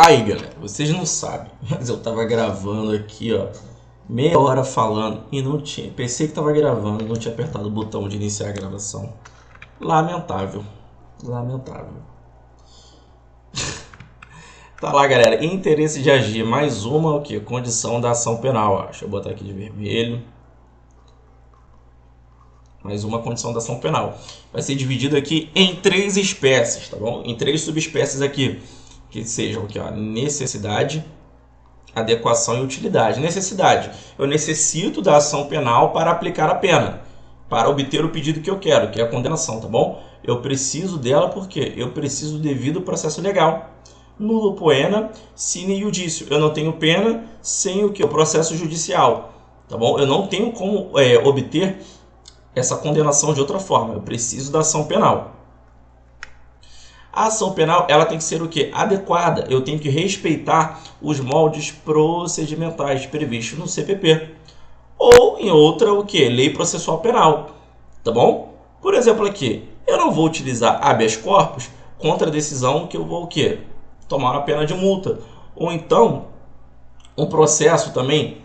Aí, galera, vocês não sabem, mas eu tava gravando aqui, ó, meia hora falando e não tinha. Pensei que tava gravando, não tinha apertado o botão de iniciar a gravação. Lamentável, lamentável. Tá lá, galera, interesse de agir, mais uma o que? Condição da ação penal, ó. Deixa eu botar aqui de vermelho. Mais uma condição da ação penal. Vai ser dividido aqui em 3 espécies, tá bom? Em 3 subespécies aqui, que sejam aqui, ó, necessidade, adequação e utilidade. Necessidade. Eu necessito da ação penal para aplicar a pena, para obter o pedido que eu quero, que é a condenação, tá bom? Eu preciso dela porque eu preciso do devido processo legal. Nulo poena, sine iudicio. Eu não tenho pena sem o que? O processo judicial, tá bom? Eu não tenho como obter essa condenação de outra forma. Eu preciso da ação penal. A ação penal ela tem que ser o quê? Adequada. Eu tenho que respeitar os moldes procedimentais previstos no CPP. Ou em outra, o quê? Lei processual penal. Tá bom? Por exemplo aqui, eu não vou utilizar habeas corpus contra a decisão que eu vou o quê? Tomar uma pena de multa. Ou então, um processo também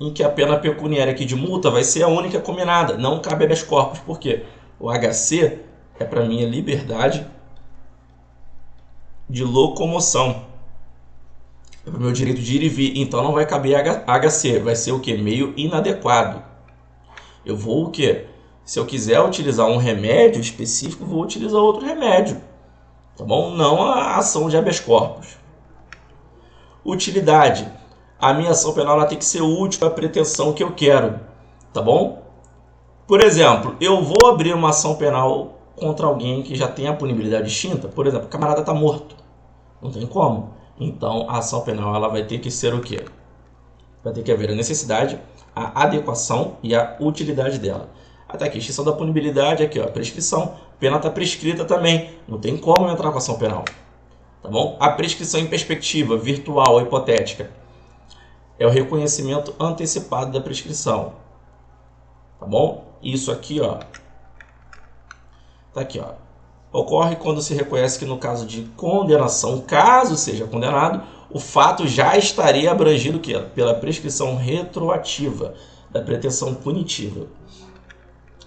em que a pena pecuniária aqui de multa vai ser a única combinada. Não cabe habeas corpus. Por quê? O HC é para minha liberdade de locomoção. É para o meu direito de ir e vir. Então não vai caber HC. Vai ser o quê? Meio inadequado. Eu vou o quê? Se eu quiser utilizar um remédio específico, vou utilizar outro remédio. Tá bom? Não a ação de habeas corpus. Utilidade. A minha ação penal ela tem que ser útil para a pretensão que eu quero. Tá bom? Por exemplo, eu vou abrir uma ação penal contra alguém que já tem a punibilidade extinta. Por exemplo, o camarada está morto. Não tem como. Então, a ação penal ela vai ter que ser o quê? Vai ter que haver a necessidade, a adequação e a utilidade dela. Até aqui, extinção da punibilidade, aqui ó, prescrição. Pena está prescrita também. Não tem como entrar com ação penal. Tá bom? A prescrição em perspectiva, virtual ou hipotética, é o reconhecimento antecipado da prescrição. Tá bom? Isso aqui, ó. Tá aqui, ó. Ocorre quando se reconhece que no caso de condenação, caso seja condenado, o fato já estaria abrangido pela prescrição retroativa da pretensão punitiva.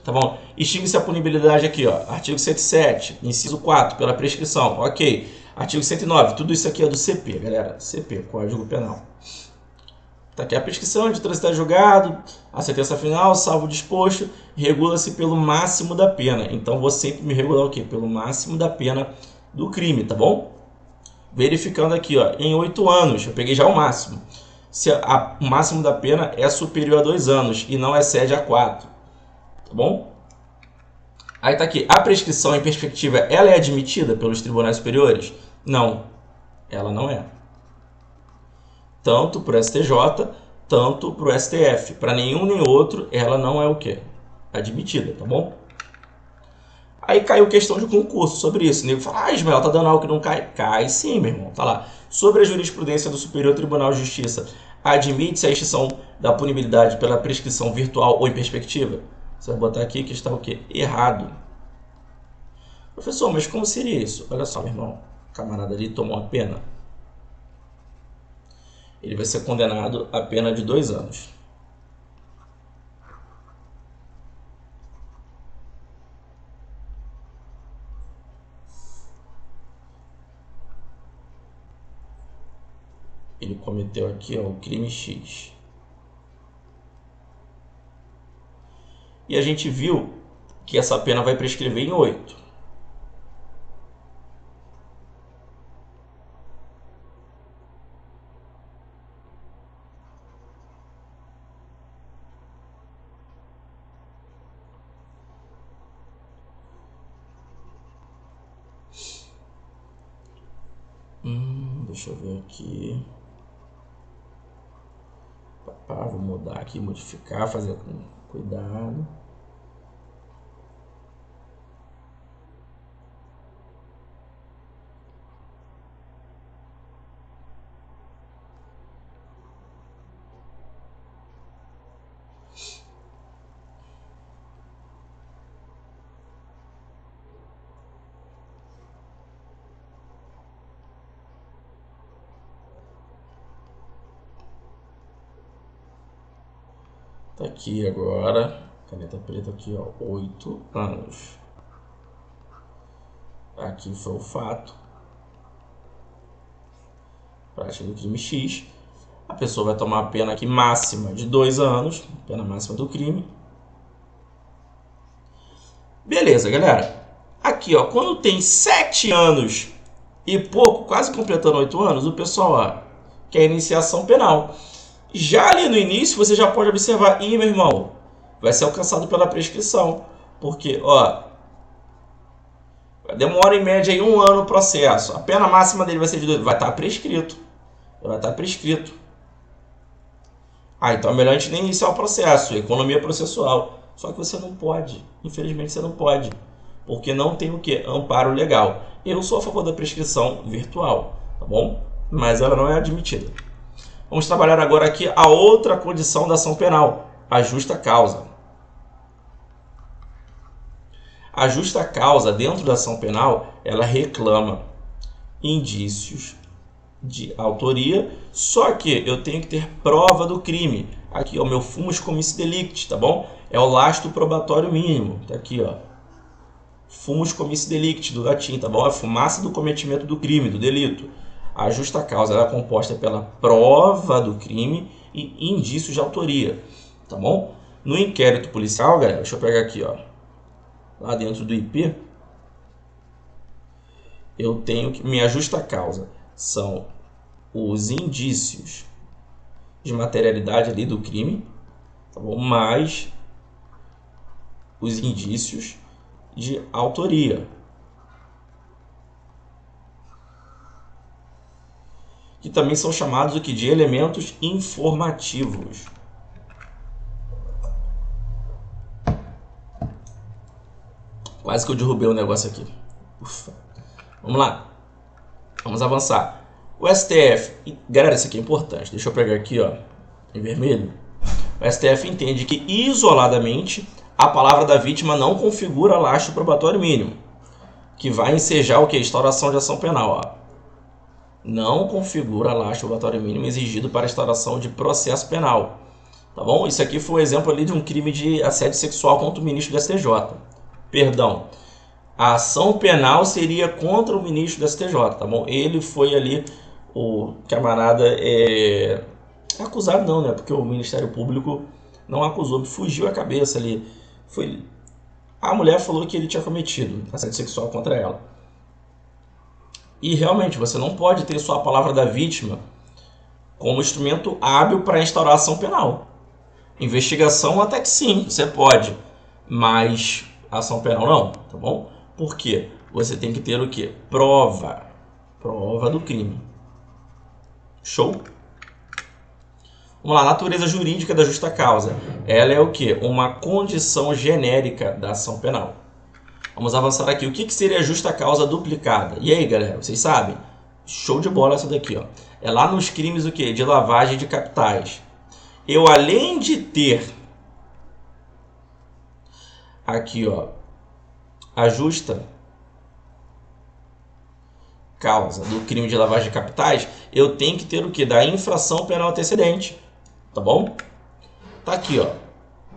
Tá bom? Extingue-se a punibilidade aqui, ó. Artigo 107, inciso 4, pela prescrição. Ok. Artigo 109, tudo isso aqui é do CP, galera. CP, Código Penal. Tá aqui a prescrição de transitar julgado, a sentença final, salvo o disposto, regula-se pelo máximo da pena. Então, vou sempre me regular o quê? Pelo máximo da pena do crime, tá bom? Verificando aqui, ó, em 8 anos, eu peguei já o máximo. Se o máximo da pena é superior a 2 anos e não excede a 4, tá bom? Aí tá aqui, a prescrição em perspectiva, ela é admitida pelos tribunais superiores? Não, ela não é. Tanto para o STJ, tanto para o STF. Para nenhum nem outro, ela não é o quê? Admitida, tá bom? Aí caiu questão de concurso sobre isso. O nego fala, Ismael, tá dando algo que não cai? Cai sim, meu irmão. Tá lá. Sobre a jurisprudência do Superior Tribunal de Justiça, admite-se a extinção da punibilidade pela prescrição virtual ou em perspectiva? Você vai botar aqui que está o quê? Errado. Professor, mas como seria isso? Olha só, meu irmão. O camarada ali tomou a pena. Ele vai ser condenado a pena de 2 anos. Ele cometeu aqui ó, o crime X. E a gente viu que essa pena vai prescrever em 8. Deixa eu ver aqui. Vou mudar aqui, modificar, fazer com cuidado. Tá aqui agora, caneta preta aqui, ó, 8 anos. Aqui foi o fato. Prática do crime X. A pessoa vai tomar a pena aqui máxima de 2 anos, pena máxima do crime. Beleza, galera. Aqui, ó, quando tem 7 anos e pouco, quase completando 8 anos, o pessoal, ó, quer iniciação penal. Já ali no início, você já pode observar, ih, meu irmão, vai ser alcançado pela prescrição. Porque, ó, demora em média aí 1 ano o processo. A pena máxima dele vai ser de 2, vai estar prescrito. Vai estar prescrito. Ah, então é melhor a gente nem iniciar o processo, economia processual. Só que você não pode, infelizmente você não pode, porque não tem o que? Amparo legal. Eu sou a favor da prescrição virtual, tá bom? Mas ela não é admitida. Vamos trabalhar agora aqui a outra condição da ação penal, a justa causa. A justa causa dentro da ação penal, ela reclama indícios de autoria, só que eu tenho que ter prova do crime. Aqui, ó, o meu fumus commissi delicti, tá bom? É o lastro probatório mínimo, tá aqui, ó. Fumus commissi delicti, do latim, tá bom? É a fumaça do cometimento do crime, do delito. A justa causa ela é composta pela prova do crime e indícios de autoria, tá bom? No inquérito policial, galera, deixa eu pegar aqui, ó, lá dentro do IP, eu tenho que minha justa causa são os indícios de materialidade ali do crime, tá bom? Mais os indícios de autoria, que também são chamados aqui de elementos informativos. Quase que eu derrubei o negócio aqui. Ufa. Vamos lá. Vamos avançar. O STF, galera, isso aqui é importante. Deixa eu pegar aqui, ó, em vermelho. O STF entende que isoladamente a palavra da vítima não configura lastro probatório mínimo, que vai ensejar o que? Instauração de ação penal, ó. Não configura lastro probatório mínimo exigido para a instauração de processo penal, tá bom? Isso aqui foi um exemplo ali de um crime de assédio sexual contra o ministro do STJ. Perdão. A ação penal seria contra o ministro do STJ, tá bom? Ele foi ali, o camarada acusado não, né? Porque o Ministério Público não acusou, fugiu a cabeça ali. A mulher falou que ele tinha cometido assédio sexual contra ela. E realmente, você não pode ter só a palavra da vítima como instrumento hábil para instaurar ação penal. Investigação até que sim, você pode, mas ação penal não, tá bom? Por quê? Você tem que ter o quê? Prova. Prova do crime. Show? Vamos lá, natureza jurídica da justa causa. Ela é o quê? Uma condição genérica da ação penal. Vamos avançar aqui. O que seria a justa causa duplicada? E aí, galera, vocês sabem? Show de bola essa daqui, ó. É lá nos crimes o quê? De lavagem de capitais. Eu, além de ter aqui, ó, a justa causa do crime de lavagem de capitais, eu tenho que ter o que? Da infração penal antecedente, tá bom? Tá aqui, ó,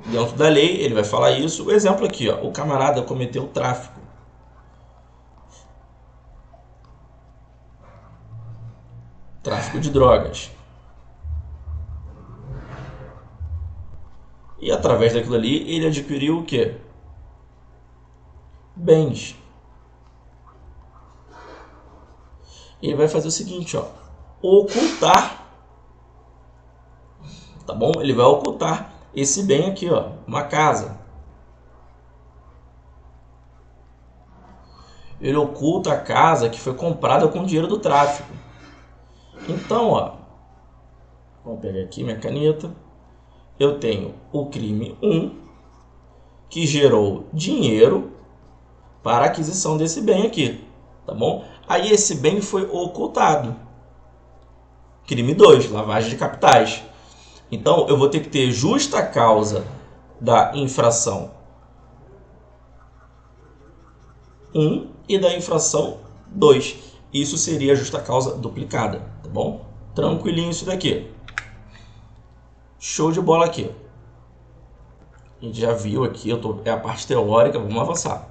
dentro da lei, ele vai falar isso. O exemplo aqui, ó, o camarada cometeu tráfico. Tráfico de drogas. E através daquilo ali, ele adquiriu o quê? Bens. Ele vai fazer o seguinte, ó, ocultar, tá bom? Ele vai ocultar esse bem aqui, ó, uma casa. Ele oculta a casa que foi comprada com dinheiro do tráfico. Então, ó, vamos pegar aqui minha caneta. Eu tenho o crime 1, que gerou dinheiro para a aquisição desse bem aqui, tá bom? Aí esse bem foi ocultado. Crime 2, lavagem de capitais. Então, eu vou ter que ter justa causa da infração 1 e da infração 2. Isso seria a justa causa duplicada, tá bom? Tranquilinho isso daqui. Show de bola aqui. A gente já viu aqui, é a parte teórica, vamos avançar.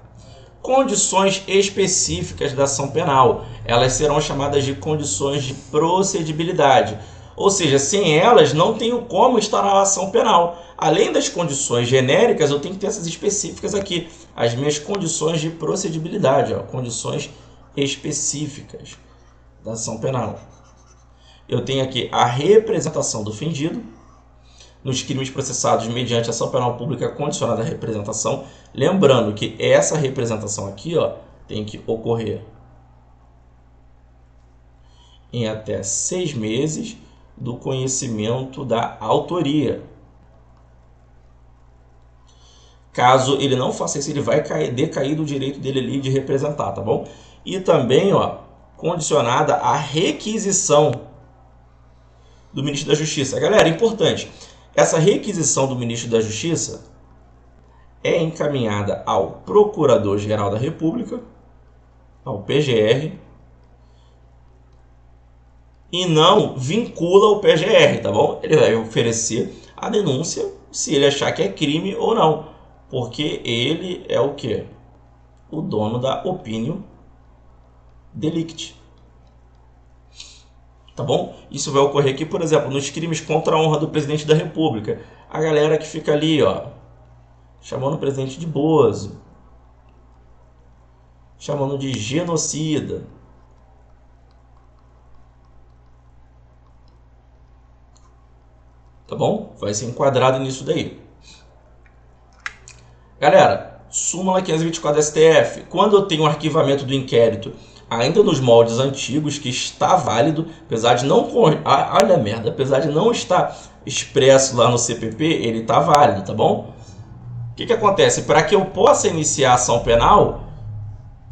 Condições específicas da ação penal. Elas serão chamadas de condições de procedibilidade. Ou seja, sem elas não tenho como estar a ação penal. Além das condições genéricas, eu tenho que ter essas específicas aqui. As minhas condições de procedibilidade, ó, condições específicas da ação penal. Eu tenho aqui a representação do ofendido nos crimes processados mediante ação penal pública condicionada à representação. Lembrando que essa representação aqui, ó, tem que ocorrer em até 6 meses do conhecimento da autoria. Caso ele não faça isso, ele vai decair do direito dele ali de representar, tá bom? E também, ó, condicionada à requisição do Ministro da Justiça. Galera, importante, essa requisição do Ministro da Justiça é encaminhada ao Procurador-Geral da República, ao PGR, e não vincula o PGR, tá bom? Ele vai oferecer a denúncia se ele achar que é crime ou não, porque ele é o quê? O dono da opinião delicti. Tá bom? Isso vai ocorrer aqui, por exemplo, nos crimes contra a honra do presidente da República. A galera que fica ali, ó, chamando o presidente de bozo, chamando de genocida. Tá bom? Vai ser enquadrado nisso daí. Galera, súmula 524 do STF. Quando eu tenho um arquivamento do inquérito ainda nos moldes antigos, que está válido, apesar de não... Olha a merda, apesar de não estar expresso lá no CPP, ele está válido, tá bom? O que acontece? Para que eu possa iniciar a ação penal,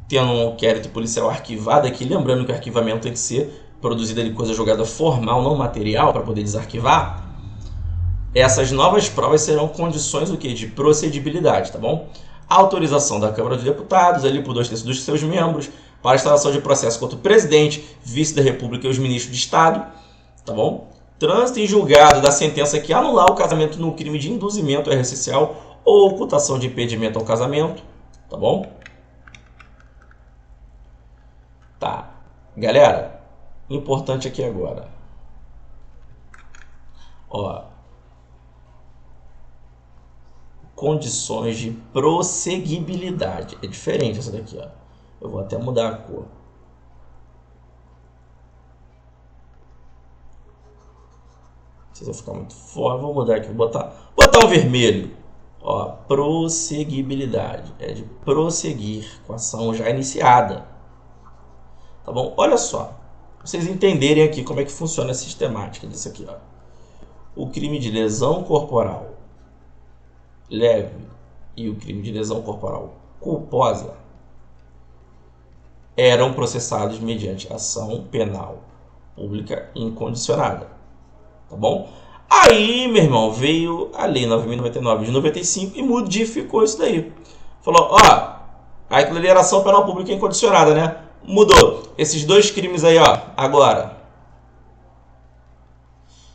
tendo um inquérito policial arquivado aqui, lembrando que o arquivamento tem que ser produzido de coisa jogada formal, não material, para poder desarquivar, essas novas provas serão condições o quê? De procedibilidade, tá bom? Autorização da Câmara dos Deputados, ali por 2/3 dos seus membros, para a instalação de processo contra o presidente, vice da República e os ministros de Estado, tá bom? Trânsito em julgado da sentença que anular o casamento no crime de induzimento extrajudicial ou ocultação de impedimento ao casamento, tá bom? Tá. Galera, importante aqui agora. Ó, condições de prosseguibilidade. É diferente essa daqui, ó. Eu vou até mudar a cor. Não sei se vai ficar muito forte. Vou mudar aqui. Vou botar um vermelho. Ó, prosseguibilidade. É de prosseguir com a ação já iniciada. Tá bom? Olha só. Pra vocês entenderem aqui como é que funciona a sistemática disso aqui, ó. O crime de lesão corporal leve e o crime de lesão corporal culposa eram processados mediante ação penal pública incondicionada, tá bom? Aí, meu irmão, veio a Lei 9.099 de 95 e modificou isso daí. Falou, ó, a declaração penal pública incondicionada, né? Mudou. Esses dois crimes aí, ó, agora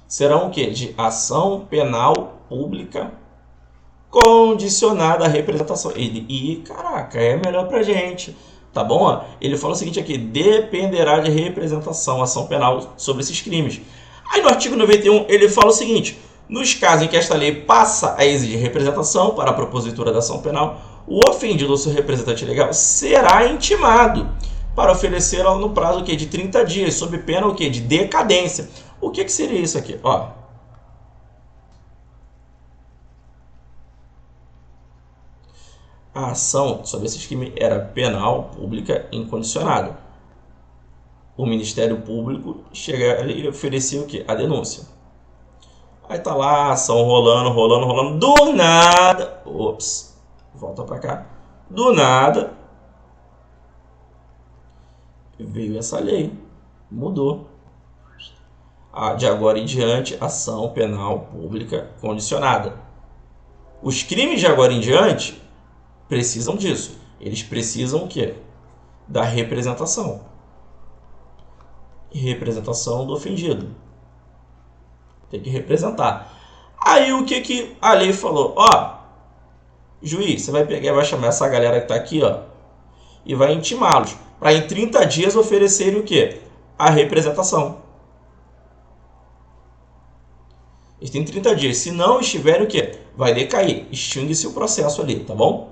serão o quê? De ação penal pública condicionada à representação. Caraca, é melhor pra gente, tá bom? Ele fala o seguinte aqui, dependerá de representação, ação penal sobre esses crimes. Aí no artigo 91 ele fala o seguinte, nos casos em que esta lei passa a exigir representação para a propositura da ação penal, o ofendido ou seu representante legal será intimado para oferecer no prazo de 30 dias, sob pena de decadência. O que seria isso aqui? Ó, a ação sobre esses crimes era penal, pública, incondicionada. O Ministério Público chega e oferecia o quê? A denúncia. Aí tá lá a ação rolando. Do nada... Ops. Volta pra cá. Do nada... veio essa lei. Mudou. De agora em diante, ação penal pública condicionada. Os crimes de agora em diante precisam disso. Eles precisam o quê? Da representação. Representação do ofendido. Tem que representar. Aí o que a lei falou? Ó, Juiz, você vai pegar e vai chamar essa galera que está aqui, ó, e vai intimá-los para em 30 dias oferecerem o quê? A representação. Eles têm 30 dias. Se não estiverem, o quê? Vai decair. Extingue-se o processo ali, tá bom?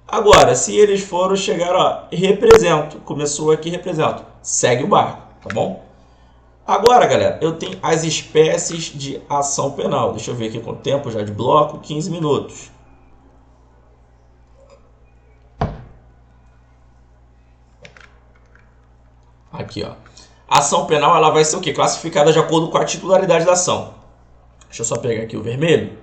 Agora, se eles foram chegar, ó, represento. Começou aqui, represento. Segue o barco, tá bom? Agora, galera, eu tenho as espécies de ação penal. Deixa eu ver aqui com o tempo já de bloco, 15 minutos. Aqui, ó. A ação penal ela vai ser o quê? Classificada de acordo com a titularidade da ação. Deixa eu só pegar aqui o vermelho.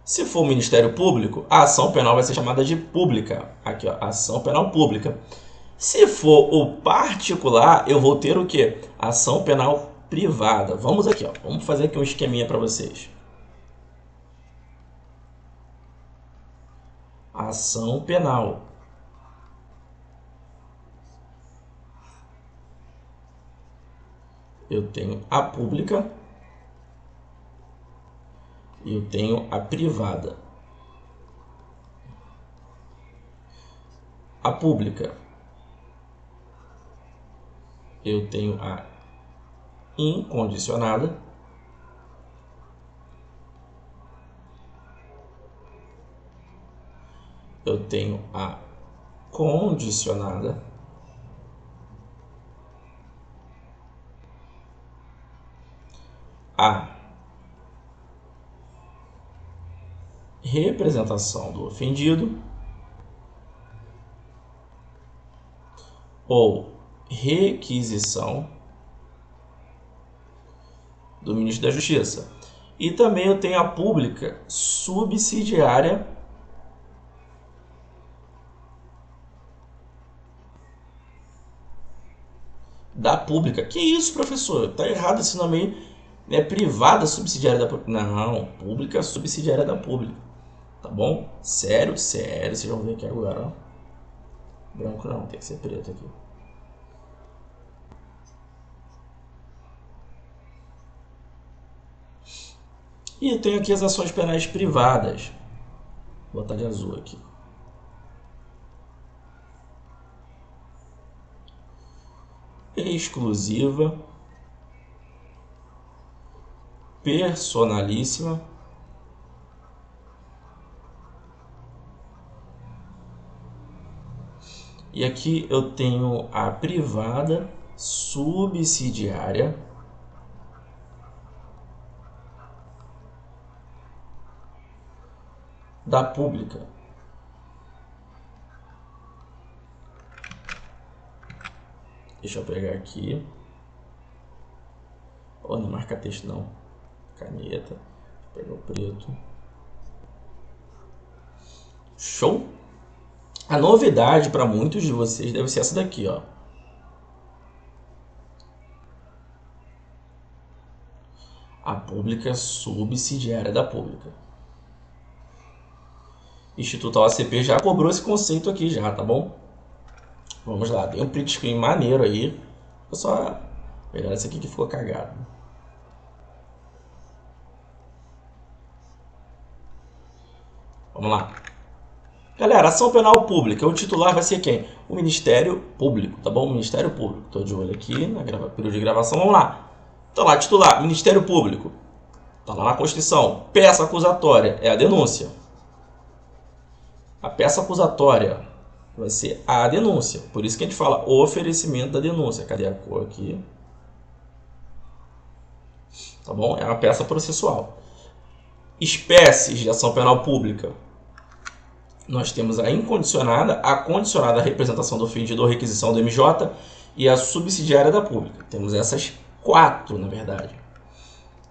Se for o Ministério Público, a ação penal vai ser chamada de pública. Aqui, ó, ação penal pública. Se for o particular, eu vou ter o quê? Ação penal privada. Vamos aqui, ó. Vamos fazer aqui um esqueminha para vocês. Ação penal. Eu tenho a pública e eu tenho a privada. A pública, eu tenho a incondicionada. Eu tenho a condicionada. A representação do ofendido ou requisição do Ministro da Justiça. E também eu tenho a pública subsidiária da pública. Que isso, professor? Tá errado esse nome aí. É privada subsidiária da pública. Não, pública subsidiária da pública. Tá bom? Sério, sério. Vocês vão ver aqui agora, ó. Branco não, tem que ser preto aqui. E eu tenho aqui as ações penais privadas. Vou botar de azul aqui. Exclusiva. Personalíssima. E aqui eu tenho a privada subsidiária. Da pública. Deixa eu pegar aqui. Oh, não marca texto não. Caneta. Vou pegar o preto. Show? A novidade para muitos de vocês deve ser essa daqui, ó. A pública subsidiária da pública. Instituto OACP já cobrou esse conceito aqui já, tá bom? Vamos lá, tem um print screen maneiro aí. Vou só pegar esse aqui que ficou cagado. Vamos lá. Galera, ação penal pública, o titular vai ser quem? O Ministério Público, tá bom? O Ministério Público. Estou de olho aqui na período de gravação, vamos lá. Então lá, titular, Ministério Público. Tá lá na Constituição. Peça acusatória é a denúncia. A peça acusatória vai ser a denúncia. Por isso que a gente fala o oferecimento da denúncia. Cadê a cor aqui? Tá bom? É uma peça processual. Espécies de ação penal pública. Nós temos a incondicionada, a condicionada à representação do ofendido ou requisição do MJ e a subsidiária da pública. Temos essas 4, na verdade.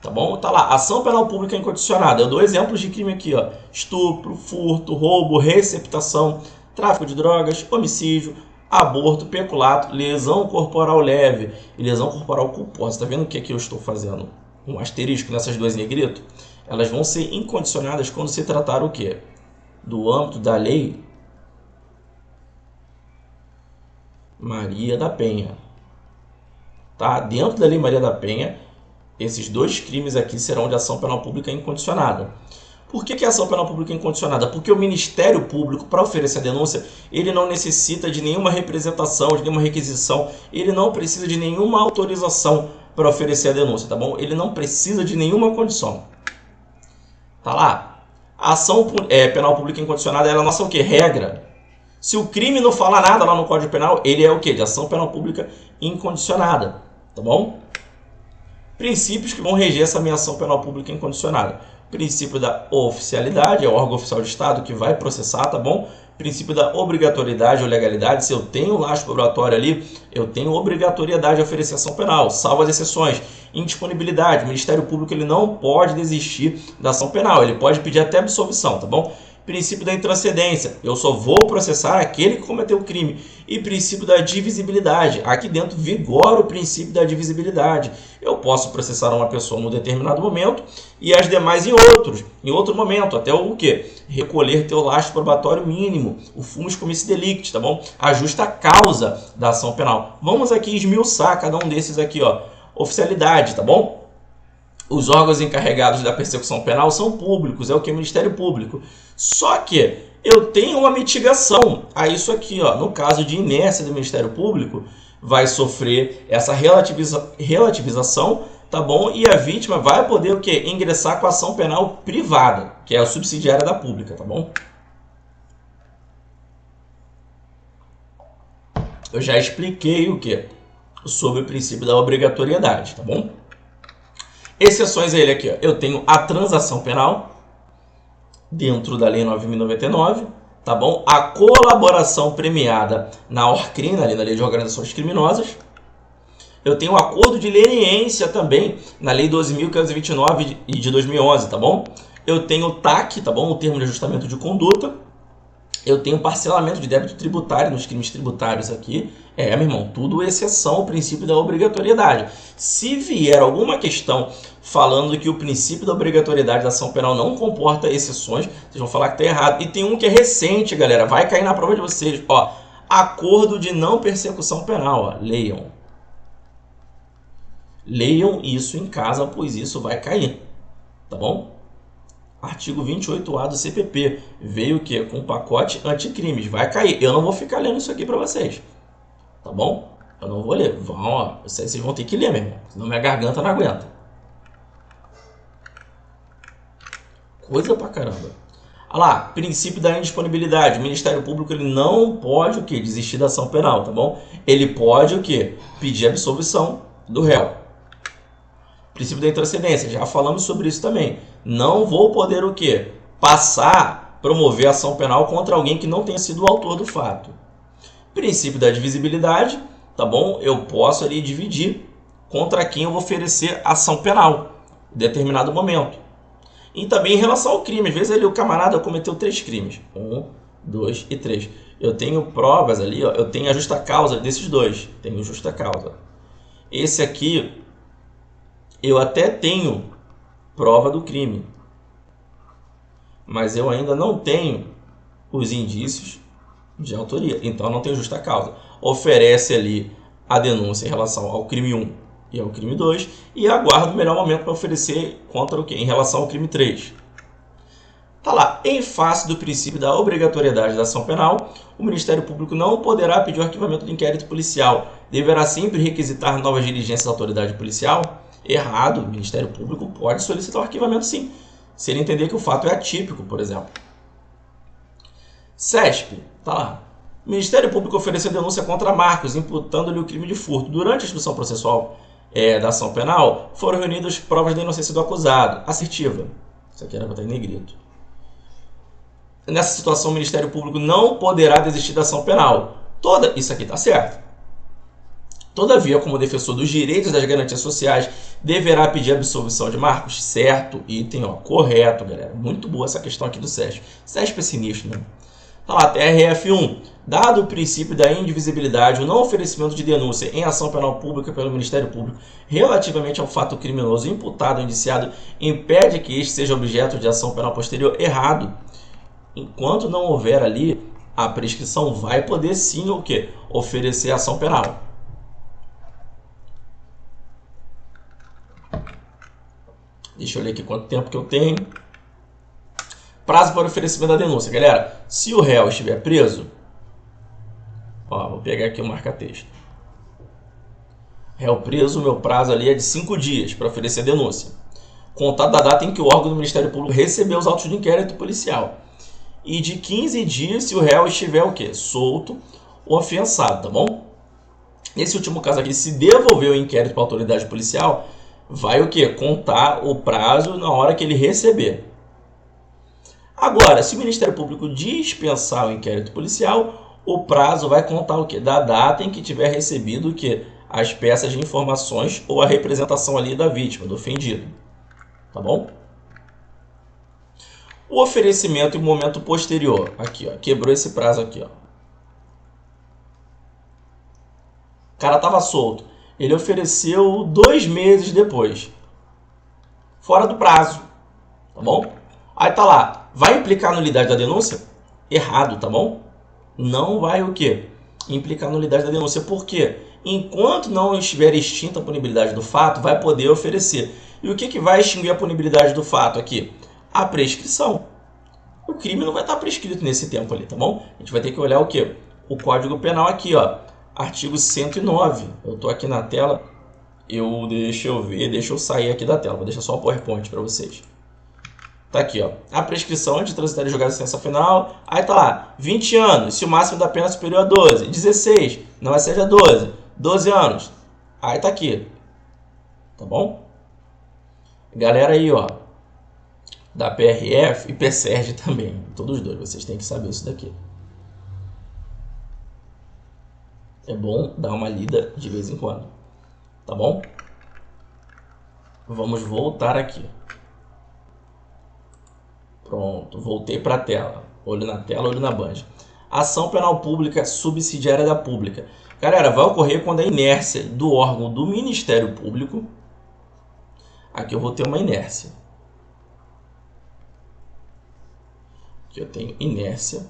Tá bom? Tá lá, ação penal pública incondicionada. Eu dou exemplos de crime aqui, ó. Estupro, furto, roubo, receptação, tráfico de drogas, homicídio, aborto, peculato, lesão corporal leve e lesão corporal culposa. Tá vendo o que aqui eu estou fazendo? Um asterisco nessas duas em negrito. Elas vão ser incondicionadas quando se tratar o quê? Do âmbito da lei Maria da Penha. Tá? Dentro da lei Maria da Penha, esses dois crimes aqui serão de ação penal pública incondicionada. Por que é ação penal pública incondicionada? Porque o Ministério Público, para oferecer a denúncia, ele não necessita de nenhuma representação, de nenhuma requisição, ele não precisa de nenhuma autorização para oferecer a denúncia, tá bom? Ele não precisa de nenhuma condição. Tá lá. A ação penal pública incondicionada, ela é a nossa o quê? Regra. Se o crime não fala nada lá no Código Penal, ele é o quê? De ação penal pública incondicionada, tá bom? Princípios que vão reger essa minha ação penal pública incondicionada. Princípio da oficialidade, é o órgão oficial de Estado que vai processar, tá bom? Princípio da obrigatoriedade ou legalidade, se eu tenho lastro probatório ali, eu tenho obrigatoriedade de oferecer ação penal, salvo as exceções. Indisponibilidade, o Ministério Público ele não pode desistir da ação penal, ele pode pedir até absolvição, tá bom? Princípio da intranscendência, eu só vou processar aquele que cometeu o crime. E princípio da divisibilidade, aqui dentro vigora o princípio da divisibilidade. Eu posso processar uma pessoa num determinado momento e as demais em outro momento, até o quê? Recolher teu lastro probatório mínimo, o fumus comissi delicti, tá bom? A justa causa da ação penal. Vamos aqui esmiuçar cada um desses aqui, ó. Oficialidade, tá bom? Os órgãos encarregados da persecução penal são públicos, é o que? O Ministério Público. Só que eu tenho uma mitigação a isso aqui, ó. No caso de inércia do Ministério Público, vai sofrer essa relativização, tá bom? E a vítima vai poder o quê? Ingressar com a ação penal privada, que é a subsidiária da pública, tá bom? Eu já expliquei o quê? Sobre o princípio da obrigatoriedade, tá bom? Exceções a ele aqui, ó. Eu tenho a transação penal, dentro da Lei 9.099, tá bom? A colaboração premiada na ORCRIM, ali na Lei de Organizações Criminosas. Eu tenho o acordo de leniência também, na Lei 12.529 de 2011, tá bom? Eu tenho o TAC, tá bom? O termo de ajustamento de conduta. Eu tenho parcelamento de débito tributário nos crimes tributários aqui. Meu irmão, tudo exceção ao princípio da obrigatoriedade. Se vier alguma questão falando que o princípio da obrigatoriedade da ação penal não comporta exceções, vocês vão falar que está errado. E tem um que é recente, galera, vai cair na prova de vocês. Ó, acordo de não persecução penal, ó, leiam. Leiam isso em casa, pois isso vai cair, tá bom? Artigo 28A do CPP, veio o quê? Com pacote anticrimes, vai cair. Eu não vou ficar lendo isso aqui para vocês, tá bom? Eu não vou ler, vocês vão ter que ler mesmo, senão minha garganta não aguenta. Coisa pra caramba. Olha lá, princípio da indisponibilidade. O Ministério Público ele não pode o quê? Desistir da ação penal, tá bom? Ele pode o quê? Pedir absolvição do réu. Princípio da intranscendência, já falamos sobre isso também. Não vou poder o quê? Promover ação penal contra alguém que não tenha sido o autor do fato. Princípio da divisibilidade, tá bom? Eu posso ali dividir contra quem eu vou oferecer ação penal em determinado momento. E também em relação ao crime, às vezes ali o camarada cometeu 3 crimes. 1, 2 e 3. Eu tenho provas ali, ó, eu tenho a justa causa desses 2. Tenho justa causa. Esse aqui, eu até tenho prova do crime, mas eu ainda não tenho os indícios de autoria, então não tenho justa causa. Oferece ali a denúncia em relação ao crime 1 e ao crime 2 e aguarda o melhor momento para oferecer contra o quê? Em relação ao crime 3. Tá lá, em face do princípio da obrigatoriedade da ação penal, o Ministério Público não poderá pedir o arquivamento do inquérito policial, deverá sempre requisitar novas diligências da autoridade policial. Errado, o Ministério Público pode solicitar o arquivamento sim, se ele entender que o fato é atípico, por exemplo. CESP, tá lá. O Ministério Público ofereceu denúncia contra Marcos, imputando-lhe o crime de furto. Durante a instrução processual da ação penal, foram reunidas provas da inocência do acusado. Assertiva. Isso aqui era para estar em negrito. Nessa situação, o Ministério Público não poderá desistir da ação penal. Isso aqui está certo. Todavia, como defensor dos direitos e das garantias sociais, deverá pedir a absolvição de Marcos? Certo, item, ó, correto, galera. Muito boa essa questão aqui do CESP. CESP é sinistro, né? Tá lá, TRF1. Dado o princípio da indivisibilidade, o não oferecimento de denúncia em ação penal pública pelo Ministério Público relativamente ao fato criminoso imputado ou indiciado impede que este seja objeto de ação penal posterior. Errado. Enquanto não houver ali, a prescrição vai poder sim o quê? Oferecer ação penal. Deixa eu ler aqui quanto tempo que eu tenho. Prazo para oferecimento da denúncia. Galera, se o réu estiver preso, ó, vou pegar aqui o marca-texto. Réu preso, meu prazo ali é de 5 dias para oferecer a denúncia. Contado da data em que o órgão do Ministério Público recebeu os autos de inquérito policial. E de 15 dias se o réu estiver o quê? Solto ou afiançado, tá bom? Nesse último caso aqui, se devolver o inquérito para a autoridade policial, vai o quê? Contar o prazo na hora que ele receber. Agora, se o Ministério Público dispensar o inquérito policial, o prazo vai contar o quê? Da data em que tiver recebido o quê? As peças de informações ou a representação ali da vítima, do ofendido. Tá bom? O oferecimento em momento posterior. Aqui, ó. Quebrou esse prazo aqui, ó. O cara estava solto. Ele ofereceu 2 meses depois. Fora do prazo. Tá bom? Aí tá lá. Vai implicar a nulidade da denúncia? Errado, tá bom? Não vai o quê? Implicar a nulidade da denúncia. Por quê? Enquanto não estiver extinta a punibilidade do fato, vai poder oferecer. E o que vai extinguir a punibilidade do fato aqui? A prescrição. O crime não vai estar prescrito nesse tempo ali, tá bom? A gente vai ter que olhar o quê? O Código Penal aqui, ó. Artigo 109. Eu tô aqui na tela. Deixa eu sair aqui da tela. Vou deixar só o PowerPoint para vocês. Tá aqui, ó. A prescrição antes de transitar e julgar a sentença final. Aí tá lá. 20 anos, se o máximo da pena é superior a 12. 16, não excede a 12. 12 anos. Aí tá aqui. Tá bom? Galera aí, ó. Da PRF e PSERG também. Todos dois. Vocês têm que saber isso daqui. É bom dar uma lida de vez em quando. Tá bom? Vamos voltar aqui. Pronto, voltei para a tela. Olho na tela, olho na band. Ação penal pública subsidiária da pública. Galera, vai ocorrer quando a inércia do órgão do Ministério Público... Aqui eu vou ter uma inércia. Aqui eu tenho inércia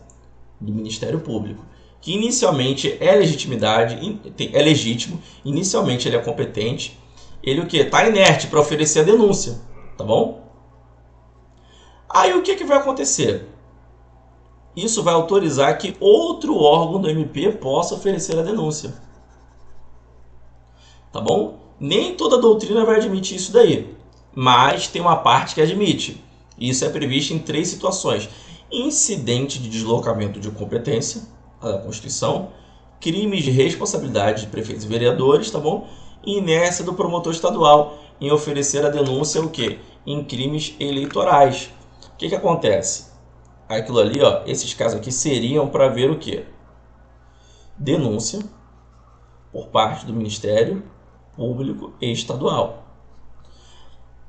do Ministério Público. Que inicialmente é legítimo, inicialmente ele é competente. Ele o quê? Está inerte para oferecer a denúncia. Tá bom? Aí o que vai acontecer? Isso vai autorizar que outro órgão do MP possa oferecer a denúncia. Tá bom? Nem toda doutrina vai admitir isso daí, mas tem uma parte que admite. Isso é previsto em 3 situações. Incidente de deslocamento de competência, a da Constituição, crimes de responsabilidade de prefeitos e vereadores, tá bom? E inércia do promotor estadual em oferecer a denúncia o quê? Em crimes eleitorais. O que acontece? Aquilo ali, ó, esses casos aqui seriam para ver o quê? Denúncia por parte do Ministério Público e Estadual.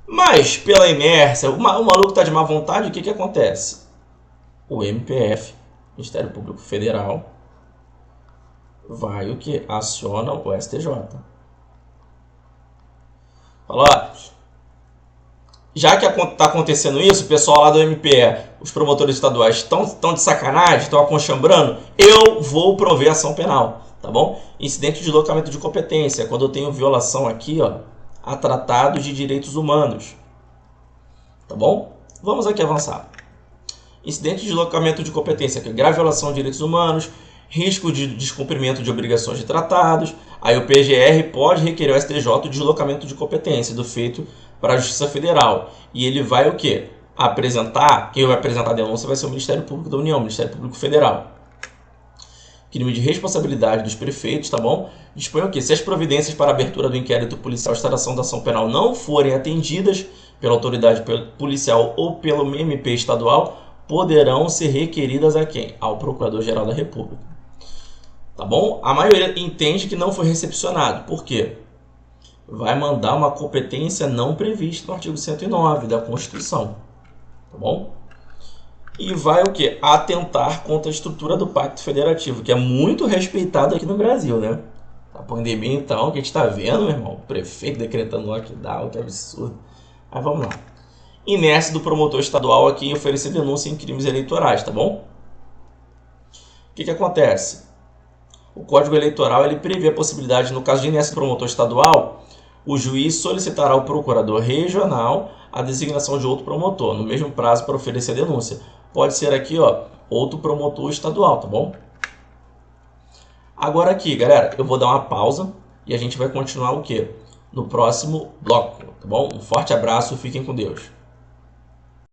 Mas, pela inércia, o maluco está de má vontade, o que acontece? O MPF, Ministério Público Federal, vai o que? Aciona o STJ. Fala, ó, já que está acontecendo isso, o pessoal lá do MPE, os promotores estaduais estão de sacanagem, estão aconchambrando, eu vou prover ação penal, tá bom? Incidente de deslocamento de competência, quando eu tenho violação aqui, ó, a tratados de direitos humanos, tá bom? Vamos aqui avançar. Incidente de deslocamento de competência, que é grave violação de direitos humanos, risco de descumprimento de obrigações de tratados, aí o PGR pode requerer ao STJ o deslocamento de competência do feito para a Justiça Federal. E ele vai o quê? Apresentar, quem vai apresentar a denúncia vai ser o Ministério Público da União, o Ministério Público Federal. Crime de responsabilidade dos prefeitos, tá bom? Dispõe o quê? Se as providências para a abertura do inquérito policial e instauração da ação penal não forem atendidas pela autoridade policial ou pelo MP estadual, poderão ser requeridas a quem? Ao Procurador-Geral da República. Tá bom? A maioria entende que não foi recepcionado. Por quê? Vai mandar uma competência não prevista no artigo 109 da Constituição. Tá bom? E vai o quê? Atentar contra a estrutura do Pacto Federativo, que é muito respeitado aqui no Brasil, né? A pandemia, então, que a gente está vendo, meu irmão, o prefeito decretando lockdown, que absurdo. Mas vamos lá. Inércia do promotor estadual aqui em oferecer denúncia em crimes eleitorais, tá bom? O que acontece? O Código Eleitoral ele prevê a possibilidade, no caso de inércia do promotor estadual, o juiz solicitará ao procurador regional a designação de outro promotor, no mesmo prazo para oferecer a denúncia. pode ser aqui, ó, outro promotor estadual, tá bom? Agora aqui, galera, eu vou dar uma pausa e a gente vai continuar o quê? No próximo bloco, tá bom? Um forte abraço, fiquem com Deus.